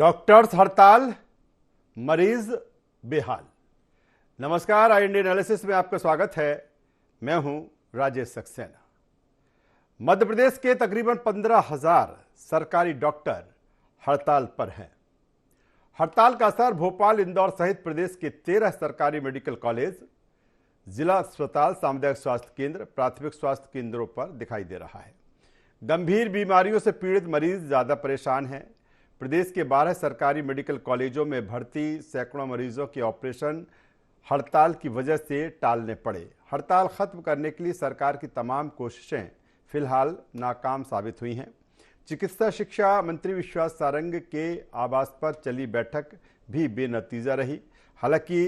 Doctors हड़ताल, मरीज बेहाल। नमस्कार, आई इंडिया एनालिसिस में आपका स्वागत है। मैं हूं राजेश सक्सेना। मध्य प्रदेश के तकरीबन 15,000 सरकारी डॉक्टर हड़ताल पर हैं। हड़ताल का असर भोपाल, इंदौर सहित प्रदेश के 13 सरकारी मेडिकल कॉलेज, जिला अस्पताल, सामुदायिक स्वास्थ्य केंद्र, प्राथमिक स्वास्थ्य केंद्रों पर दिखाई दे रहा है। गंभीर बीमारियों से पीड़ित मरीज ज्यादा परेशान हैं। प्रदेश के 12 सरकारी मेडिकल कॉलेजों में भर्ती सैकड़ों मरीजों के ऑपरेशन हड़ताल की वजह से टालने पड़े। हड़ताल खत्म करने के लिए सरकार की तमाम कोशिशें फिलहाल नाकाम साबित हुई हैं। चिकित्सा शिक्षा मंत्री विश्वास सारंग के आवास पर चली बैठक भी बेनतीजा रही। हालांकि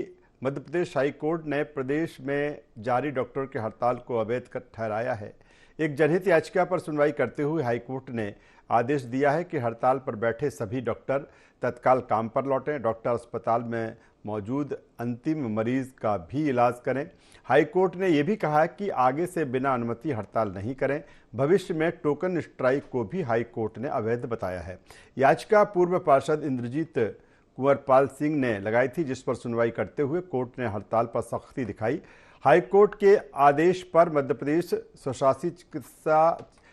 मध्य प्रदेश हाई कोर्ट ने प्रदेश में जारी डॉक्टरों की हड़ताल को अवैध ठहराया है। एक जनहित याचिका पर सुनवाई करते हुए हाईकोर्ट ने आदेश दिया है कि हड़ताल पर बैठे सभी डॉक्टर तत्काल काम पर लौटें। डॉक्टर अस्पताल में मौजूद अंतिम मरीज का भी इलाज करें। हाईकोर्ट ने यह भी कहा है कि आगे से बिना अनुमति हड़ताल नहीं करें। भविष्य में टोकन स्ट्राइक को भी हाईकोर्ट ने अवैध बताया है। याचिका पूर्व पार्षद इंद्रजीत कुंवरपाल सिंह ने लगाई थी, जिस पर सुनवाई करते हुए कोर्ट ने हड़ताल पर सख्ती दिखाई। हाईकोर्ट के आदेश पर मध्य प्रदेश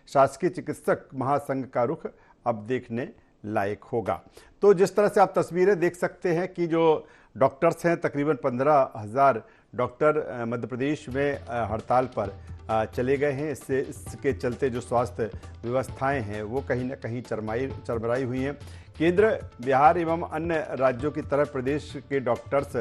शासकीय चिकित्सक महासंघ का रुख अब देखने लायक होगा। तो जिस तरह से आप तस्वीरें देख सकते हैं कि जो डॉक्टर्स हैं, तकरीबन 15,000 डॉक्टर मध्य प्रदेश में हड़ताल पर चले गए हैं। इसके चलते जो स्वास्थ्य व्यवस्थाएं हैं वो कहीं ना कहीं चरमराई हुई हैं। केंद्र, बिहार एवं अन्य राज्यों की तरह प्रदेश के डॉक्टर्स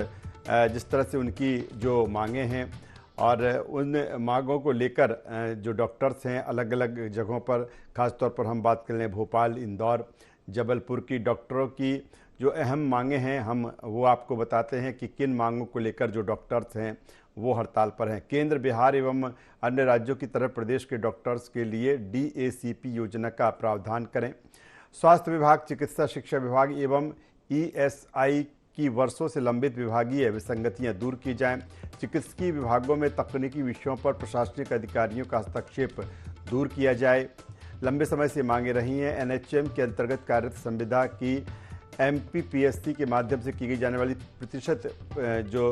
जिस तरह से उनकी जो मांगे हैं और उन मांगों को लेकर जो डॉक्टर्स हैं अलग अलग जगहों पर, ख़ासतौर पर हम बात कर लें भोपाल, इंदौर, जबलपुर की डॉक्टरों की जो अहम मांगे हैं, हम वो आपको बताते हैं कि किन मांगों को लेकर जो डॉक्टर्स हैं वो हड़ताल पर हैं। केंद्र, बिहार एवं अन्य राज्यों की तरह प्रदेश के डॉक्टर्स के लिए DACP योजना का प्रावधान करें। स्वास्थ्य विभाग, चिकित्सा शिक्षा विभाग एवं ESI की वर्षों से लंबित विभागीय विसंगतियां दूर की जाएं। चिकित्सकीय विभागों में तकनीकी विषयों पर प्रशासनिक अधिकारियों का हस्तक्षेप दूर किया जाए। लंबे समय से मांगे रही हैं। NHM के अंतर्गत कार्यरत संविदा की MPPSC के माध्यम से की गई जाने वाली प्रतिशत जो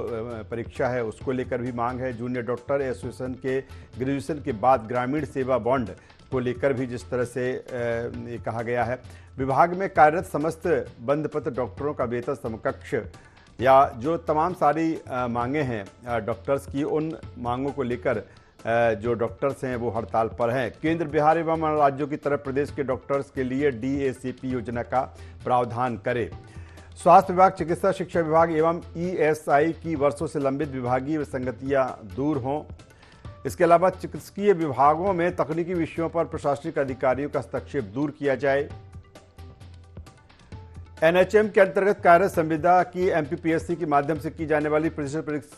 परीक्षा है उसको लेकर भी मांग है। जूनियर डॉक्टर एसोसिएशन के ग्रेजुएशन के बाद ग्रामीण सेवा बॉन्ड को लेकर भी जिस तरह से ये कहा गया है। विभाग में कार्यरत समस्त बंधपत्र डॉक्टरों का वेतन समकक्ष या जो तमाम सारी मांगे हैं डॉक्टर्स की, उन मांगों को लेकर जो डॉक्टर्स हैं वो हड़ताल पर हैं। केंद्र, बिहार एवं राज्यों की तरफ प्रदेश के डॉक्टर्स के लिए DACP योजना का प्रावधान करे। स्वास्थ्य विभाग, चिकित्सा शिक्षा विभाग एवं ESI की वर्षों से लंबित विभागीय विसंगतियां दूर हों। इसके अलावा चिकित्सकीय विभागों में तकनीकी विषयों पर प्रशासनिक अधिकारियों का हस्तक्षेप दूर किया जाए। NHM के अंतर्गत कार्यरत संविदा की MPPSC के माध्यम से की जाने वाली प्रतिशत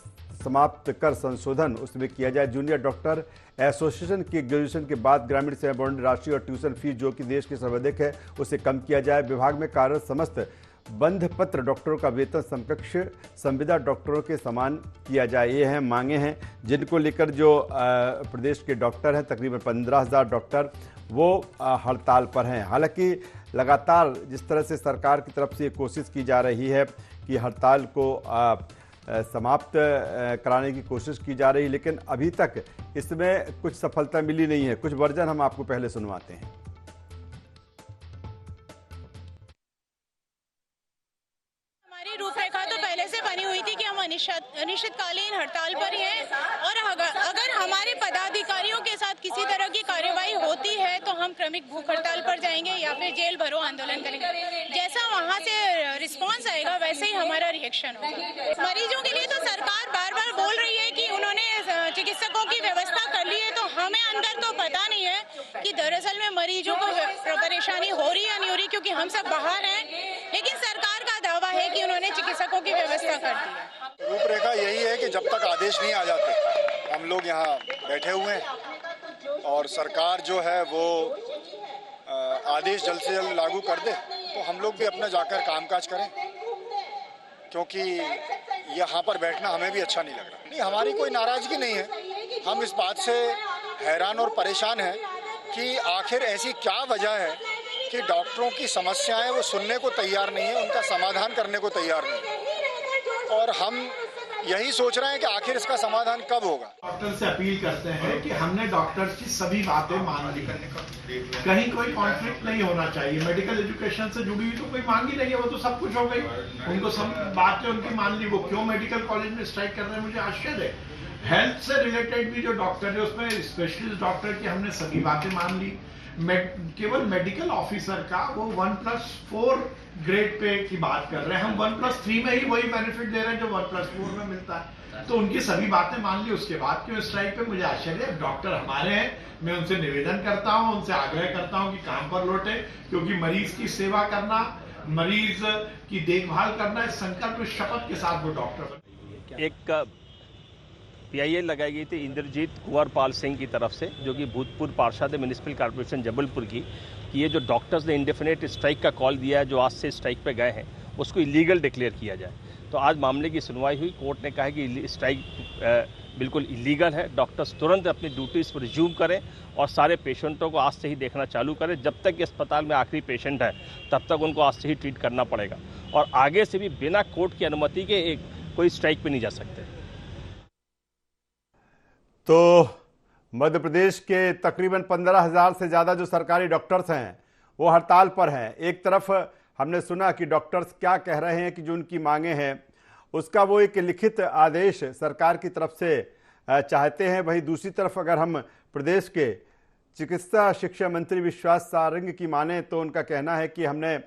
समाप्त कर संशोधन उसमें किया जाए। जूनियर डॉक्टर एसोसिएशन के ग्रेजुएशन के बाद ग्रामीण सेवा बॉन्ड राशि और ट्यूशन फीस जो कि देश की सर्वाधिक है उसे कम किया जाए। विभाग में कार्यरत समस्त बंधपत्र डॉक्टरों का वेतन समकक्ष संविदा डॉक्टरों के समान किया जाए। ये हैं मांगे हैं जिनको लेकर जो प्रदेश के डॉक्टर हैं, तकरीबन 15,000 डॉक्टर वो हड़ताल पर हैं। हालांकि लगातार जिस तरह से सरकार की तरफ से कोशिश की जा रही है कि हड़ताल को समाप्त कराने की कोशिश की जा रही है, लेकिन अभी तक इसमें कुछ सफलता मिली नहीं है। कुछ वर्जन हम आपको पहले सुनवाते हैं। हमारी रूपरेखा तो पहले से बनी हुई थी कि हम अनिश्चितकालीन हड़ताल पर ही हैं और अगर हमारे पदाधिकारियों के साथ किसी तरह की कार्यवाही होती है तो हम क्रमिक भूख हड़ताल पर जाएंगे या फिर जेल भरो आंदोलन करेंगे। जैसा वहां से रिस्पांस आएगा वैसे ही हमारा रिएक्शन होगा। मरीजों के लिए तो सरकार बार बार बोल रही है कि उन्होंने चिकित्सकों की व्यवस्था कर ली है, तो हमें अंदर तो पता नहीं है कि दरअसल में मरीजों को परेशानी हो रही है नहीं हो रही, क्योंकि हम सब बाहर हैं। लेकिन सरकार का दावा है कि उन्होंने चिकित्सकों की व्यवस्था कर दी है। रूपरेखा यही है कि जब तक आदेश नहीं आ जाते हम लोग यहाँ बैठे हुए हैं और सरकार जो है वो आदेश जल्द से जल्द लागू कर दे तो हम लोग भी अपना जाकर कामकाज करें, क्योंकि यहाँ पर बैठना हमें भी अच्छा नहीं लग रहा। नहीं, हमारी कोई नाराजगी नहीं है। हम इस बात से हैरान और परेशान हैं कि आखिर ऐसी क्या वजह है कि डॉक्टरों की समस्याएं वो सुनने को तैयार नहीं है, उनका समाधान करने को तैयार नहीं है। और हम यही सोच रहे हैं कि आखिर इसका समाधान कब होगा। डॉक्टर से अपील करते हैं कि हमने डॉक्टर्स की सभी बातें मान ली, कहीं कोई कॉन्फ्लिक्ट नहीं होना चाहिए। मेडिकल एजुकेशन से जुड़ी हुई तो कोई मांग ही नहीं है, वो तो सब कुछ हो गई, उनको सब बातें उनकी मान ली। वो क्यों मेडिकल कॉलेज में स्ट्राइक कर रहे हैं, मुझे आश्चर्य है। हेल्थ से रिलेटेड भी जो डॉक्टर है उसमें स्पेशलिस्ट डॉक्टर की हमने सभी बातें मान ली। केवल मेडिकल ऑफिसर का वो 1+4 ग्रेड पे की बात कर रहे हैं, हम 1+3 में ही वही बेनिफिट दे रहे हैं जो 1+4 में मिलता है। तो उनकी सभी बातें मान ली, उसके बाद क्यों स्ट्राइक पे, मुझे आश्चर्य है। डॉक्टर हमारे हैं, मैं उनसे निवेदन करता हूं, उनसे आग्रह करता हूं कि काम पर लौटे, क्योंकि मरीज की सेवा करना, मरीज की देखभाल करना, इस संकल्प शपथ के साथ वो डॉक्टर। एक PIL लगाई गई थी इंद्रजीत कुंवर पाल सिंह की तरफ से, जो कि भूतपूर्व पार्षद है म्यूनिसिपल कॉर्पोरेशन जबलपुर की, कि ये जो डॉक्टर्स ने इंडेफिनेट स्ट्राइक का कॉल दिया है, जो आज से स्ट्राइक पे गए हैं, उसको इलीगल डिक्लेयर किया जाए। तो आज मामले की सुनवाई हुई, कोर्ट ने कहा है कि स्ट्राइक बिल्कुल इलीगल है, डॉक्टर्स तुरंत अपनी ड्यूटीज़ पर रिज्यूम करें और सारे पेशेंटों को आज से ही देखना चालू करें। जब तक अस्पताल में आखिरी पेशेंट है तब तक उनको आज से ही ट्रीट करना पड़ेगा, और आगे से भी बिना कोर्ट की अनुमति के कोई स्ट्राइक पे नहीं जा सकते। तो मध्य प्रदेश के तकरीबन 15,000 से ज़्यादा जो सरकारी डॉक्टर्स हैं वो हड़ताल पर हैं। एक तरफ हमने सुना कि डॉक्टर्स क्या कह रहे हैं कि जो उनकी मांगे हैं उसका वो एक लिखित आदेश सरकार की तरफ से चाहते हैं। वहीं दूसरी तरफ अगर हम प्रदेश के चिकित्सा शिक्षा मंत्री विश्वास सारंग की माने तो उनका कहना है कि हमने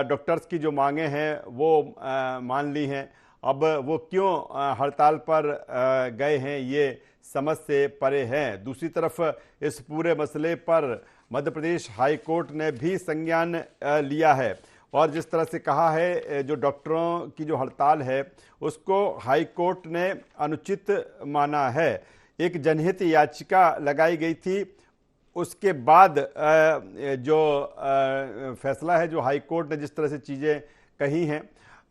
डॉक्टर्स की जो मांगे हैं वो मान ली हैं। अब वो क्यों हड़ताल पर गए हैं ये समझ से परे हैं। दूसरी तरफ इस पूरे मसले पर मध्य प्रदेश हाई कोर्ट ने भी संज्ञान लिया है और जिस तरह से कहा है, जो डॉक्टरों की जो हड़ताल है उसको हाई कोर्ट ने अनुचित माना है। एक जनहित याचिका लगाई गई थी, उसके बाद जो फैसला है, जो हाई कोर्ट ने जिस तरह से चीज़ें कही हैं,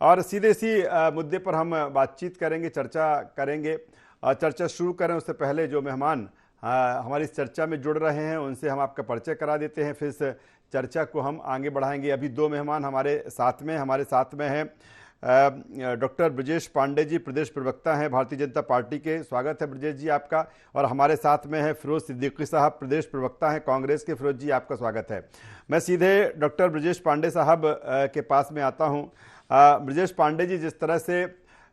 और सीधे सी मुद्दे पर हम बातचीत करेंगे, चर्चा करेंगे। चर्चा शुरू करें उससे पहले जो मेहमान हमारी इस चर्चा में जुड़ रहे हैं उनसे हम आपका परिचय करा देते हैं, फिर इस चर्चा को हम आगे बढ़ाएंगे। अभी दो मेहमान हमारे साथ में हैं डॉक्टर ब्रजेश पांडे जी, प्रदेश प्रवक्ता हैं भारतीय जनता पार्टी के। स्वागत है ब्रजेश जी आपका। और हमारे साथ में है फिरोज सिद्दीकी साहब, प्रदेश प्रवक्ता हैं कांग्रेस के। फिरोज जी आपका स्वागत है। मैं सीधे डॉक्टर ब्रजेश पांडे साहब के पास में आता हूँ। ब्रजेश पांडे जी, जिस तरह से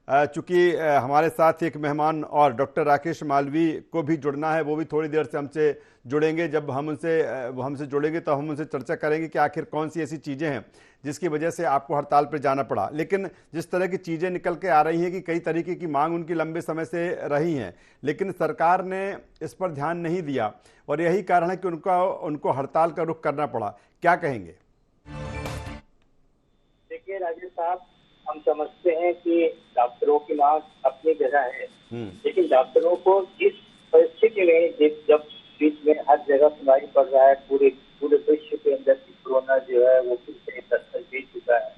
चूँकि हमारे साथ एक मेहमान और डॉक्टर राकेश मालवी को भी जुड़ना है, वो भी थोड़ी देर से हमसे जुड़ेंगे। जब हम हमसे जुड़ेंगे तो हम उनसे चर्चा करेंगे कि आखिर कौन सी ऐसी चीज़ें हैं जिसकी वजह से आपको हड़ताल पर जाना पड़ा। लेकिन जिस तरह की चीज़ें निकल के आ रही हैं कि कई तरीके की मांग उनकी लंबे समय से रही हैं, लेकिन सरकार ने इस पर ध्यान नहीं दिया और यही कारण है कि उनको हड़ताल का रुख करना पड़ा। क्या कहेंगे? देखिए राजेश साहब, हम समझते हैं कि डॉक्टरों की मांग अपनी जगह है, लेकिन डॉक्टरों को इस परिस्थिति में जब बीच में हर जगह सुनाई पड़ रहा है, पूरे विश्व के अंदर कोरोना जो है वो फिर से दस्तक दे चुका है,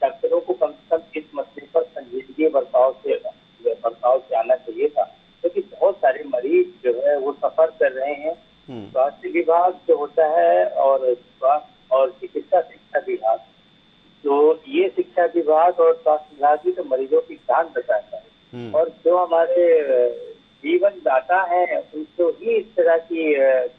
डॉक्टरों को कम से कम इस मसले पर संजीदगी बर्ताव से आना चाहिए था, क्योंकि बहुत सारे मरीज जो है वो सफर कर रहे हैं। स्वास्थ्य विभाग जो होता है और स्वास्थ्य और चिकित्सा शिक्षा विभाग, तो ये शिक्षा विभाग और स्वास्थ्य विभाग भी तो मरीजों की जान बचाता है, और जो हमारे जीवन दाता है उनको ही इस तरह की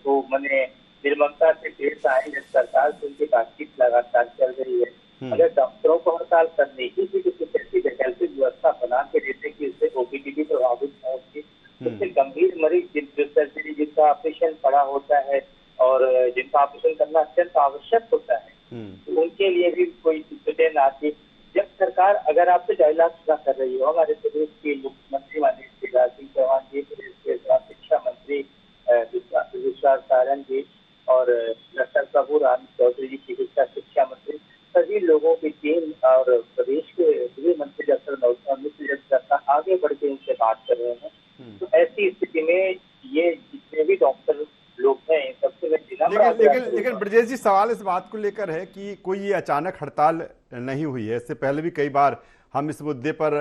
तो मैंने निर्ममता से पेश आए। जब सरकार से उनकी बातचीत लगातार चल रही है, अगर डॉक्टरों को हड़ताल करने की किसी ऐसी वैकल्पिक व्यवस्था बना के देते कि उससे OPD भी प्रभावित न होती, उससे गंभीर मरीज जो सर्जरी जिनका ऑपरेशन पड़ा होता है और जिनका ऑपरेशन करना अत्यंत आवश्यक होता है, तो उनके लिए भी कोई दिक्कतें न आती। जब सरकार अगर आपसे डायलॉग कर रही हो, हमारे प्रदेश के मुख्यमंत्री माननीय शिवराज सिंह चौहान जी, प्रदेश के शिक्षा मंत्री विश्वास सारंग जी और डॉक्टर प्रभु राम चौधरी जी, चिकित्सा शिक्षा मंत्री, सभी लोगों की टीम और प्रदेश के गृह मंत्री डॉक्टर नौशाद आगे बढ़ के उनसे बात कर रहे हैं। तो ऐसी स्थिति में ये जितने भी डॉक्टर लोग हैं सबसे लेकिन ब्रजेश जी, सवाल इस बात को लेकर है कि कोई ये अचानक हड़ताल नहीं हुई है। इससे पहले भी कई बार हम इस मुद्दे पर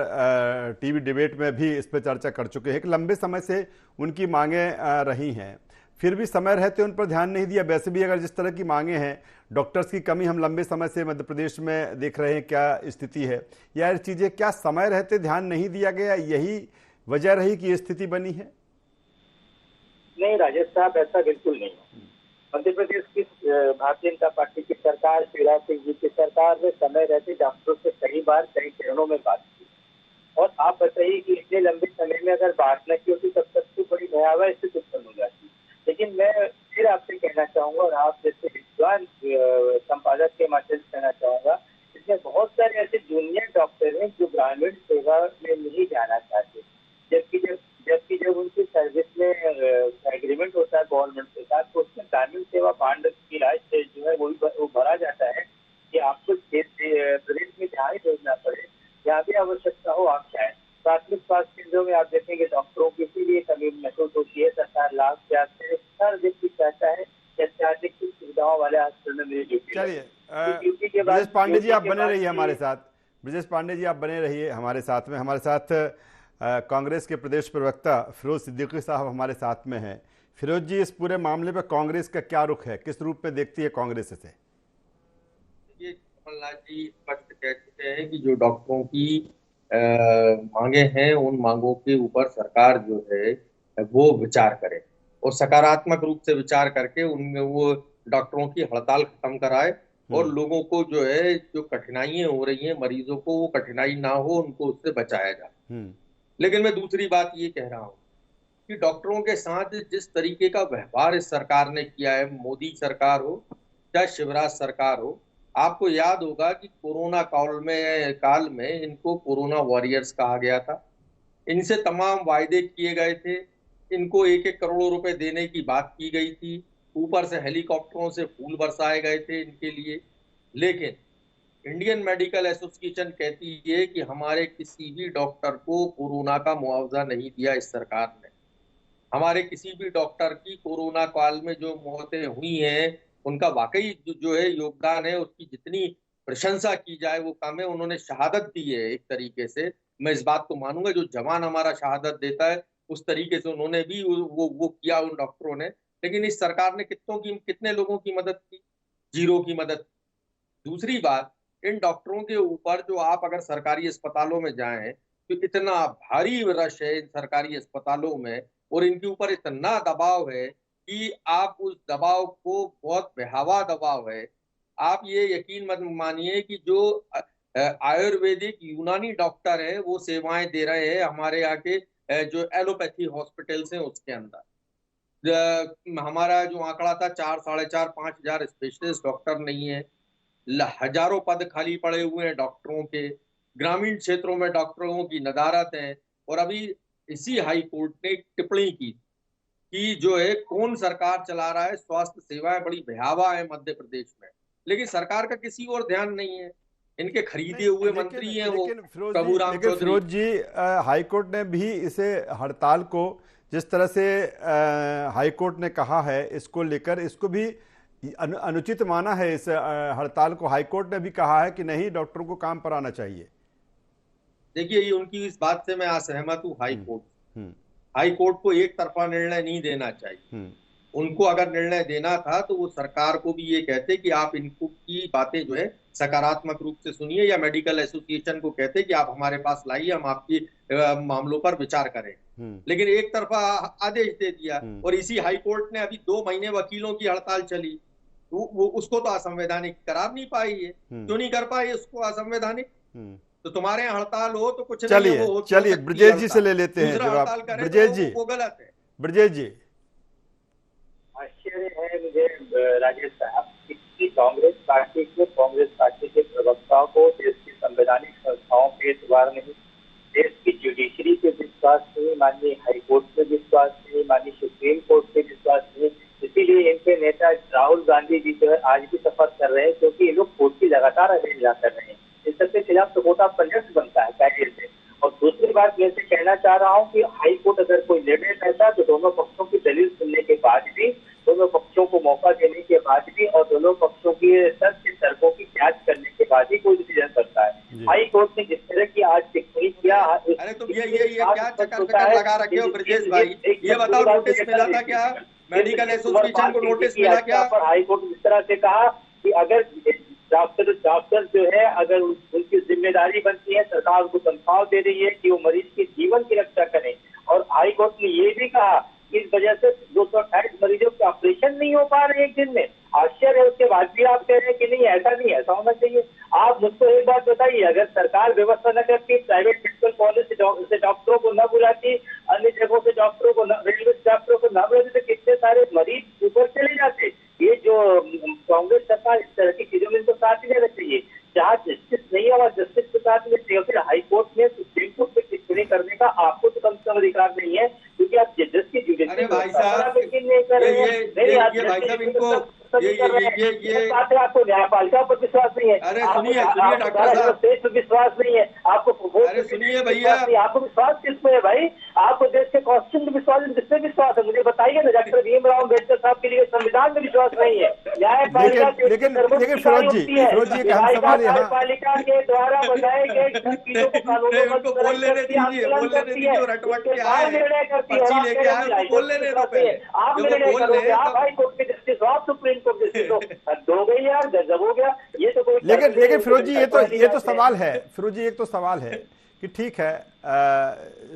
टीवी डिबेट में भी इस पर चर्चा कर चुके हैं कि लंबे समय से उनकी मांगें रही हैं। फिर भी समय रहते उन पर ध्यान नहीं दिया। वैसे भी अगर जिस तरह की मांगे हैं, डॉक्टर्स की कमी हम लंबे समय से मध्य प्रदेश में देख रहे हैं, क्या स्थिति है, या ये चीज़ें क्या समय रहते ध्यान नहीं दिया गया, यही वजह रही कि ये स्थिति बनी है? नहीं राजेश साहब, ऐसा बिल्कुल नहीं है। मध्य प्रदेश की भारतीय जनता पार्टी की सरकार, शिवराज सिंह जी की सरकार ने समय रहते डॉक्टरों से कई बार कई चरणों में बात की। और आप बताइए कि इतने लंबे समय में अगर बात न की होती तब तक तो बड़ी भयावह स्थिति उत्पन्न हो जाती। लेकिन मैं फिर आपसे कहना चाहूंगा, और आप जैसे विद्वान संपादक के माध्यम से कहना चाहूंगा, इसमें बहुत सारे ऐसे जूनियर डॉक्टर हैं जो ग्रामीण सेवा में नहीं जाना चाहते, जबकि जब उनकी सर्विस में एग्रीमेंट होता है गवर्नमेंट के साथ, तो उसमें ग्रामीण सेवा बांड की राशि जो है वो भरा जाता है कि आपको प्रदेश में जहाँ ही भेजना पड़े, जहाँ भी आवश्यकता हो आप जाए। प्राथमिक स्वास्थ्य केंद्रों में आप देखेंगे डॉक्टरों की इसीलिए कमी महसूस होती है। सरकार लाभ प्यासे हर व्यक्ति चाहता है कि अत्याधिक सुविधाओं वाले हॉस्पिटल में मेरी ड्यूटी। चलिए, ब्रजेश पांडे जी आप बने रहिए हमारे साथ। ब्रजेश पांडे जी आप बने रहिए हमारे साथ में। हमारे साथ कांग्रेस के प्रदेश प्रवक्ता फिरोज सिद्दीकी साहब हमारे साथ में हैं। फिरोज जी, इस पूरे मामले पर कांग्रेस का क्या रुख है, किस रूप में देखती है कांग्रेस इसे? ये कमलनाथ जी स्पष्ट कह चुके हैं कि जो डॉक्टरों की मांगे हैं, उन मांगों के ऊपर सरकार जो है वो विचार करे और सकारात्मक रूप से विचार करके उनमें वो डॉक्टरों की हड़ताल खत्म कराए और लोगों को जो है जो कठिनाइयां हो रही हैं, मरीजों को वो कठिनाई ना हो, उनको उससे बचाया जाए। लेकिन मैं दूसरी बात ये कह रहा हूँ कि डॉक्टरों के साथ जिस तरीके का व्यवहार इस सरकार ने किया है, मोदी सरकार हो चाहे शिवराज सरकार हो, आपको याद होगा कि कोरोना काल में इनको कोरोना वॉरियर्स कहा गया था। इनसे तमाम वायदे किए गए थे, इनको 1-1 करोड़ रुपए देने की बात की गई थी, ऊपर से हेलीकॉप्टरों से फूल बरसाए गए थे इनके लिए। लेकिन इंडियन मेडिकल एसोसिएशन कहती है कि हमारे किसी भी डॉक्टर को कोरोना का मुआवजा नहीं दिया इस सरकार ने। हमारे किसी भी डॉक्टर की कोरोना काल में जो मौतें हुई हैं, उनका वाकई जो है योगदान है, उसकी जितनी प्रशंसा की जाए वो कम है। उन्होंने शहादत दी है एक तरीके से, मैं इस बात को मानूंगा, जो जवान हमारा शहादत देता है उस तरीके से उन्होंने भी वो किया उन डॉक्टरों ने। लेकिन इस सरकार ने कितने लोगों की मदद की? 0 की मदद। दूसरी बात, इन डॉक्टरों के ऊपर जो आप अगर सरकारी अस्पतालों में जाएं तो इतना भारी रश है इन सरकारी अस्पतालों में और इनके ऊपर इतना दबाव है कि आप उस दबाव को, बहुत बेहवा दबाव है, आप ये यकीन मत मानिए कि जो आयुर्वेदिक यूनानी डॉक्टर है वो सेवाएं दे रहे हैं हमारे यहाँ के जो एलोपैथी हॉस्पिटल्स हैं उसके अंदर। हमारा जो आंकड़ा था 4, 4.5, 5 हजार स्पेशलिस्ट डॉक्टर नहीं है, हजारों पद खाली पड़े हुए हैं डॉक्टरों के, ग्रामीण क्षेत्रों में डॉक्टरों की नदारत है। और अभी इसी हाई कोर्ट ने एक टिप्पणी की कि जो है कौन सरकार चला रहा है, स्वास्थ्य सेवाएं बड़ी भयावह है मध्य प्रदेश में, लेकिन सरकार का किसी और ध्यान नहीं है। इनके खरीदे हुए मंत्री हैं वो प्रभुराम चौधरी। फिरोज जी, हाईकोर्ट ने भी इसे हड़ताल को जिस तरह से हाईकोर्ट ने कहा है, इसको लेकर इसको भी अनुचित माना है। इस हड़ताल को हाईकोर्ट ने भी कहा है कि नहीं, डॉक्टरों को काम पर आना चाहिए। देखिए, ये उनकी इस बात से मैं असहमत हूँ। हाईकोर्ट को एक तरफा निर्णय नहीं देना चाहिए। उनको अगर निर्णय देना था तो वो सरकार को भी ये कहते कि आप इनको की बातें जो है सकारात्मक रूप से सुनिए, या मेडिकल एसोसिएशन को कहते कि आप हमारे पास लाइए, हम आपकी मामलों पर विचार करें। लेकिन एक तरफा आदेश दे दिया। और इसी हाईकोर्ट ने अभी 2 महीने वकीलों की हड़ताल चली, वो उसको तो असंवैधानिक करार नहीं पाई है। क्यों नहीं कर पाई उसको असंवैधानिक? तो तुम्हारे यहाँ हड़ताल हो तो कुछ चलिए ब्रजेश जी से ले लेते हैं जवाब। ब्रजेश जी, वो गलत है। ब्रजेश जी, आश्चर्य है मुझे राजेश साहब कि कांग्रेस पार्टी के प्रवक्ताओं को देश की संवैधानिक संस्थाओं पे एतबार नहीं, देश की जुडिशरी पे विश्वास नहीं, माननीय हाईकोर्ट पे विश्वास नहीं, माननीय सुप्रीम कोर्ट पे विश्वास नहीं। इसीलिए इनके नेता राहुल गांधी जी जो है आज भी सफर कर रहे हैं, क्योंकि ये लोग कोर्ट की लगातार अवहेलना कर रहे हैं। इन सबके खिलाफ तो कोटा पंजस बनता है कायदे से। और दूसरी बात मैं से कहना चाह रहा हूँ कि हाई कोर्ट अगर कोई निर्णय करता तो दोनों पक्षों की दलील सुनने के बाद भी, दोनों पक्षों को मौका देने के बाद भी और दोनों पक्षों की तर्कों की जांच करने के बाद ही कोई डिसीजन करता है। हाई कोर्ट ने जिस तरह की आज टिप्पणी किया, अरे तुम ये क्या चक्कर लगा रखे हो ब्रजेश भाई? ये बताओ, नोटिस मिला था क्या? मेडिकल एसोसिएशन को नोटिस मिला क्या? पर हाई कोर्ट ने इस तरह से कहा कि अगर डॉक्टर जो है अगर उनकी जिम्मेदारी बनती है, सरकार को तनख्वाह दे रही है कि वो मरीज के जीवन की रक्षा करें। और हाई कोर्ट ने ये भी कहा इस वजह से 228 मरीजों के ऑपरेशन नहीं हो पा रहे एक दिन में। आश्चर्य है, उसके बाद भी आप कह रहे हैं कि नहीं ऐसा नहीं, ऐसा होना चाहिए। आप मुझको एक बात बताइए, अगर सरकार व्यवस्था न करती, प्राइवेट मेडिकल कॉलेज से डॉक्टरों को न बुलाती, अन्य जगहों से डॉक्टरों को, रेलवे डॉक्टरों को न बुलाती, तो कितने सारे मरीज ऊपर चले जाते। ये जो कांग्रेस सरकार इस तरह की चीजों में इनको साथ ही देना चाहिए। जहाँ जस्टिस नहीं है वहाँ जस्टिस के साथ में चाहिए। फिर हाई कोर्ट में सुप्रीम कोर्ट में टिप्पणी करने का आपको तो कम से कम अधिकार नहीं है, क्योंकि आप जजेस की ड्यूटी अरे भाई साहब, ये भाई साहब इनको ये बात है, आपको न्यायपालिका पर विश्वास नहीं है। अरे सुनिए डॉक्टर साहब, देश पर विश्वास नहीं है आपको। अरे सुनिए भैया, आपको विश्वास किसमें है भाई? आपको देश के कॉन्स्टिट्यूशन में विश्वास, किसमें विश्वास है मुझे बताइए ना। डॉक्टर भीमराव अम्बेडकर साहब के लिए संविधान में विश्वास नहीं है। न्यायपालिका न्यायपालिका के द्वारा बनाए गए चीजों के कानूनों निर्णय करती है। आप निर्णय करोगे, आप हाई कोर्ट के जस्टिस हो, आप सुप्रीम कोर्ट जस्टिस हो। हो गई यार, गजब हो गया ये तो। कोई लेकिन फिरोज जी ये तो सवाल है, फिरोज जी एक तो सवाल है कि ठीक है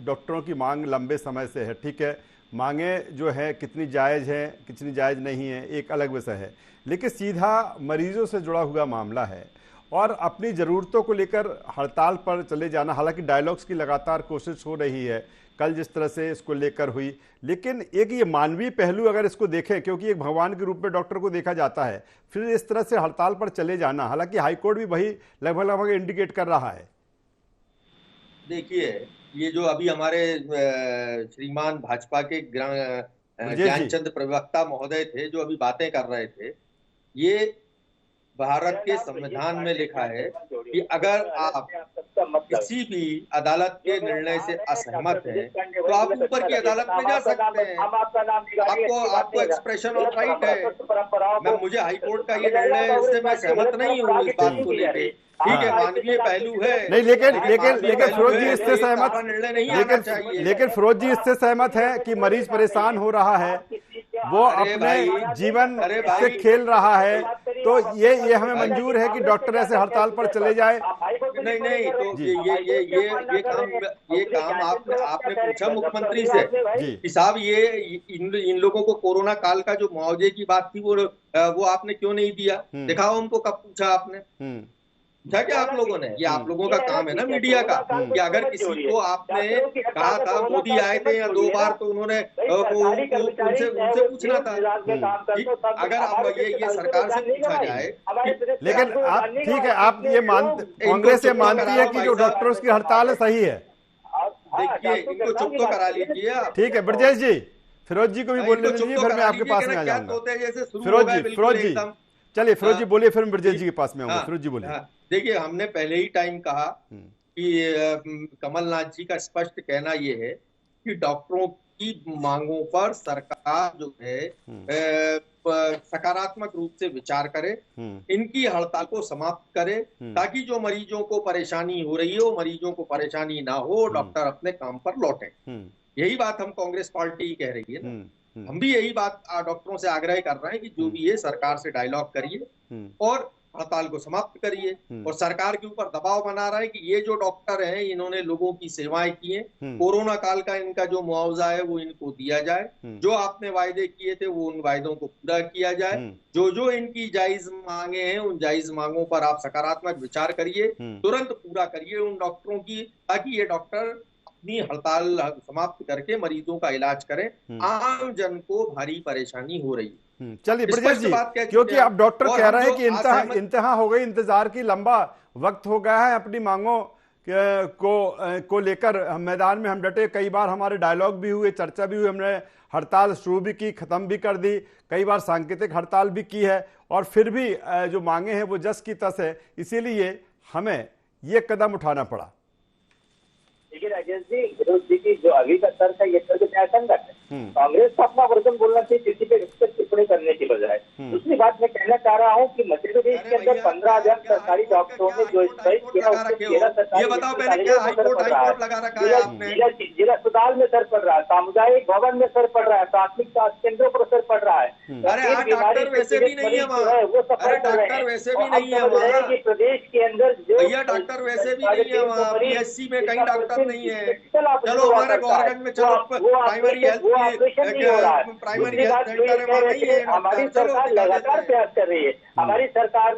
डॉक्टरों की मांग लंबे समय से है, ठीक है, मांगे जो है कितनी जायज़ है कितनी जायज़ नहीं है एक अलग विषय है, लेकिन सीधा मरीजों से जुड़ा हुआ मामला है और अपनी ज़रूरतों को लेकर हड़ताल पर चले जाना। हालांकि डायलॉग्स की लगातार कोशिश हो रही है, कल जिस तरह से इसको लेकर हुई, लेकिन एक ये मानवीय पहलू अगर इसको देखें, क्योंकि एक भगवान के रूप में डॉक्टर को देखा जाता है, फिर इस तरह से हड़ताल पर चले जाना, हालांकि हाईकोर्ट भी वही लगभग इंडिकेट कर रहा है। देखिए, ये जो अभी हमारे श्रीमान भाजपा के ज्ञानचंद प्रवक्ता महोदय थे जो अभी बातें कर रहे थे, ये भारत के संविधान में लिखा है कि अगर आप किसी भी अदालत के निर्णय से असहमत हैं तो आप ऊपर की अदालत में जा सकते हैं, आपको एक्सप्रेशन ऑफ राइट है। मुझे हाईकोर्ट का ये निर्णय से मैं सहमत नहीं हूँ इस बात को लेकर, ठीक है, मानवीय पहलू है नहीं, लेकिन फिरोज जी इससे सहमत निर्णय नहीं आना चाहिए। लेकिन फिरोज जी इससे सहमत है कि मरीज परेशान हो रहा है, वो अपने जीवन से खेल रहा है, तो ये हमें मंजूर है कि डॉक्टर ऐसे हड़ताल पर चले जाए? नहीं, तो ये काम आपने पूछा मुख्यमंत्री से कि साहब ये इन लोगों को कोरोना काल का जो मुआवजे की बात थी वो आपने क्यों नहीं दिया? दिखाओ उनको, कब पूछा आपने? क्या आप लोगों ने? ये आप लोगों का काम है ना मीडिया का, कि अगर किसी को आपने कहा था मोदी आए थे या 2 बार तो उन्होंने उनसे पूछना था। अगर आप ये सरकार से पूछा जाए, लेकिन आप ठीक है, आप ये कांग्रेस ये मानती है कि जो डॉक्टरों की हड़ताल है सही है? देखिए, इनको चुप तो करा लीजिए। ठीक है ब्रजेश जी, फिरोज जी को भी बोलने दीजिए, फिर मैं आपके पास में आ जाऊंगा। फिरोज जी चलिए, फिरोज जी बोलिए, फिर ब्रजेश जी के पास में आऊंगा। फिरोज जी बोलिए। देखिए, हमने पहले ही टाइम कहा कि कमलनाथ जी का स्पष्ट कहना यह है कि डॉक्टरों की मांगों पर सरकार जो है सकारात्मक रूप से विचार करे, इनकी हड़ताल को समाप्त करे, ताकि जो मरीजों को परेशानी हो रही है वो मरीजों को परेशानी ना हो, डॉक्टर अपने काम पर लौटे। यही बात हम कांग्रेस पार्टी कह रही है ना। हम भी यही बात डॉक्टरों से आग्रह कर रहे हैं कि जो भी है सरकार से डायलॉग करिए और हड़ताल को समाप्त करिए, और सरकार के ऊपर दबाव बना रहा है कि ये जो डॉक्टर हैं इन्होंने लोगों की सेवाएं की हैं, कोरोना काल का इनका जो मुआवजा है वो इनको दिया जाए, जो आपने वायदे किए थे वो उन वायदों को पूरा किया जाए, जो इनकी जायज मांगे हैं उन जायज मांगों पर आप सकारात्मक विचार करिए, तुरंत पूरा करिए उन डॉक्टरों की, ताकि ये डॉक्टर अपनी हड़ताल समाप्त करके मरीजों का इलाज करें। आम जन को भारी परेशानी हो रही है। चलिए ब्रजेश जी, क्योंकि अब डॉक्टर कह रहे हैं कि इंतहा हो गई, इंतजार की लंबा वक्त हो गया है, अपनी मांगों को लेकर मैदान में हम डटे। कई बार हमारे डायलॉग भी हुए, चर्चा भी हुई, हमने हड़ताल शुरू भी की, खत्म भी कर दी, कई बार सांकेतिक हड़ताल भी की है, और फिर भी जो मांगे हैं वो जस की तस है, इसीलिए हमें ये कदम उठाना पड़ा। लेकिन राजेश जी, विरोध जी की जो अभी का तर्क है, ये तर्क न्यायसंगत है। कांग्रेस को अपना वर्जन बोलना चाहिए किसी पे व्यक्तिगत टिप्पणी करने की बजाय। दूसरी बात मैं कहना चाह रहा हूँ कि मध्य प्रदेश के अंदर 15,000 सरकारी डॉक्टरों ने जो स्ट्राइक किया, उससे 13 सरकारी जिला अस्पताल में सर पड़ रहा है, सामुदायिक भवन में सर पड़ रहा है, प्राथमिक स्वास्थ्य केंद्रों पर सर पड़ रहा है। डॉक्टर वैसे भी नहीं है वहाँ, वो सफर कर रहे डॉक्टर वैसे भी हैं। नहीं है वहाँ कि प्रदेश के अंदर जो भैया डॉक्टर वैसे भी नहीं है वहाँ, पीएचसी में कहीं डॉक्टर नहीं है। चलो हमारे गवर्नमेंट में चलो primary health primary health centre वहाँ नहीं है। हमारी सरकार लगातार प्रयास कर रही है। हमारी सरकार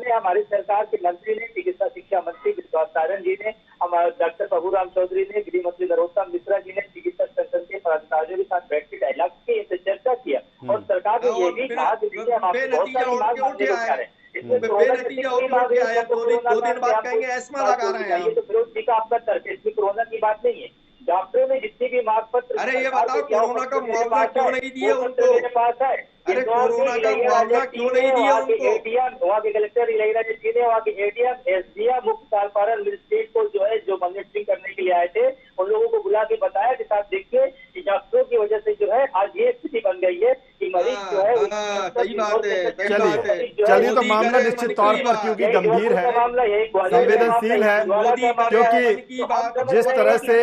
के मंत्री ने, चिकित्सा शिक्षा मंत्री विश्वास सारण जी ने, हमारे डॉक्टर प्रभुराम चौधरी ने, गृह मंत्री नरोत्तम मिश्रा जी ने चिकित्सा संगठन के पदाधिकारियों के साथ बैठ के डायलॉग की चर्चा किया और सरकार ने ये भी कहा कि हम आपको बहुत सारी मांग मानने को तैयार हैं। बेनतीजा और क्या है, 2 दिन बाद कहेंगे एस्मा लगा रहे हैं। ये तो विरोध जी का आपका तर्क है, इसमें कोरोना की बात नहीं है। डॉक्टरों ने जितनी भी मांग पत्र, अरे ये बताओ कोरोना का मुआवजा क्यों नहीं दिए उनको? मेरे पास है। अरे कोरोना का मुआवजा क्यों नहीं दिया उनको? एडीएम, वहाँ के कलेक्टर इलाइरा जी ने, वहाँ के एडीएम, एसडीएम, मुख्य कार्यपालन मजिस्ट्रेट को जो है जो मॉनिटरिंग करने के लिए आए थे, उन लोगों को बुला के बताया कि साहब देखिए कि डॉक्टरों की वजह से जो है आज ये स्थिति बन गई है कि मरीज जो है। सही बात है। चलिए तो मामला निश्चित तौर पर क्योंकि गंभीर है, संवेदनशील है, क्योंकि जिस तरह से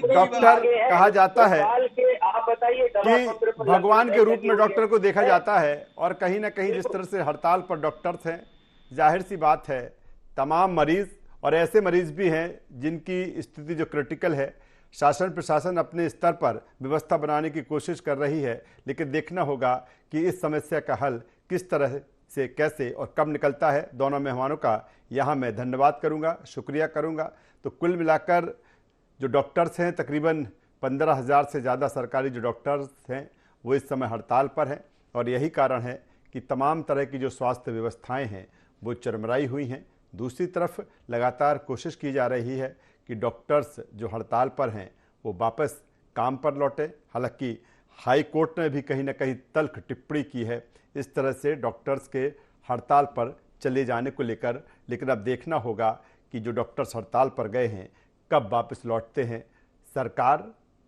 डॉक्टर कहा जाता है कि भगवान के रूप में डॉक्टर को देखा जाता है, और कहीं ना कहीं जिस तरह से हड़ताल पर डॉक्टर्स हैं, जाहिर सी बात है तमाम मरीज और ऐसे मरीज भी हैं जिनकी स्थिति जो क्रिटिकल है, शासन प्रशासन अपने स्तर पर व्यवस्था बनाने की कोशिश कर रही है, लेकिन देखना होगा कि इस समस्या का हल किस तरह से, कैसे और कब निकलता है। दोनों मेहमानों का यहाँ मैं धन्यवाद करूँगा, शुक्रिया करूँगा। तो कुल मिलाकर जो डॉक्टर्स हैं, तकरीबन 15,000 से ज़्यादा सरकारी जो डॉक्टर्स हैं वो इस समय हड़ताल पर हैं, और यही कारण है कि तमाम तरह की जो स्वास्थ्य व्यवस्थाएं हैं वो चरमराई हुई हैं। दूसरी तरफ लगातार कोशिश की जा रही है कि डॉक्टर्स जो हड़ताल पर हैं वो वापस काम पर लौटे। हालांकि हाई कोर्ट ने भी कहीं ना कहीं तल्ख टिप्पणी की है इस तरह से डॉक्टर्स के हड़ताल पर चले जाने को लेकर, लेकिन अब देखना होगा कि जो डॉक्टर्स हड़ताल पर गए हैं कब वापस लौटते हैं। सरकार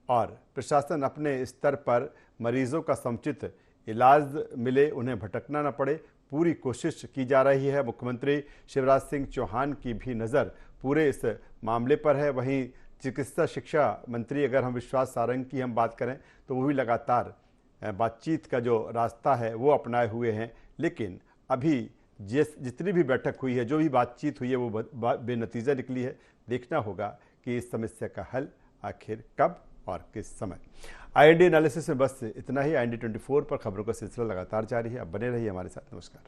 और प्रशासन अपने स्तर पर मरीजों का समुचित इलाज मिले, उन्हें भटकना न पड़े, पूरी कोशिश की जा रही है। मुख्यमंत्री शिवराज सिंह चौहान की भी नज़र पूरे इस मामले पर है। वहीं चिकित्सा शिक्षा मंत्री, अगर हम विश्वास सारंग की हम बात करें तो वो भी लगातार बातचीत का जो रास्ता है वो अपनाए हुए हैं, लेकिन अभी जितनी भी बैठक हुई है, जो भी बातचीत हुई है वो बेनतीजा निकली है। देखना होगा कि इस समस्या का हल आखिर कब और किस समय। IND एनालिसिस में बस इतना ही। IND 24 पर खबरों का सिलसिला लगातार जारी है, अब बने रहिए हमारे साथ। नमस्कार।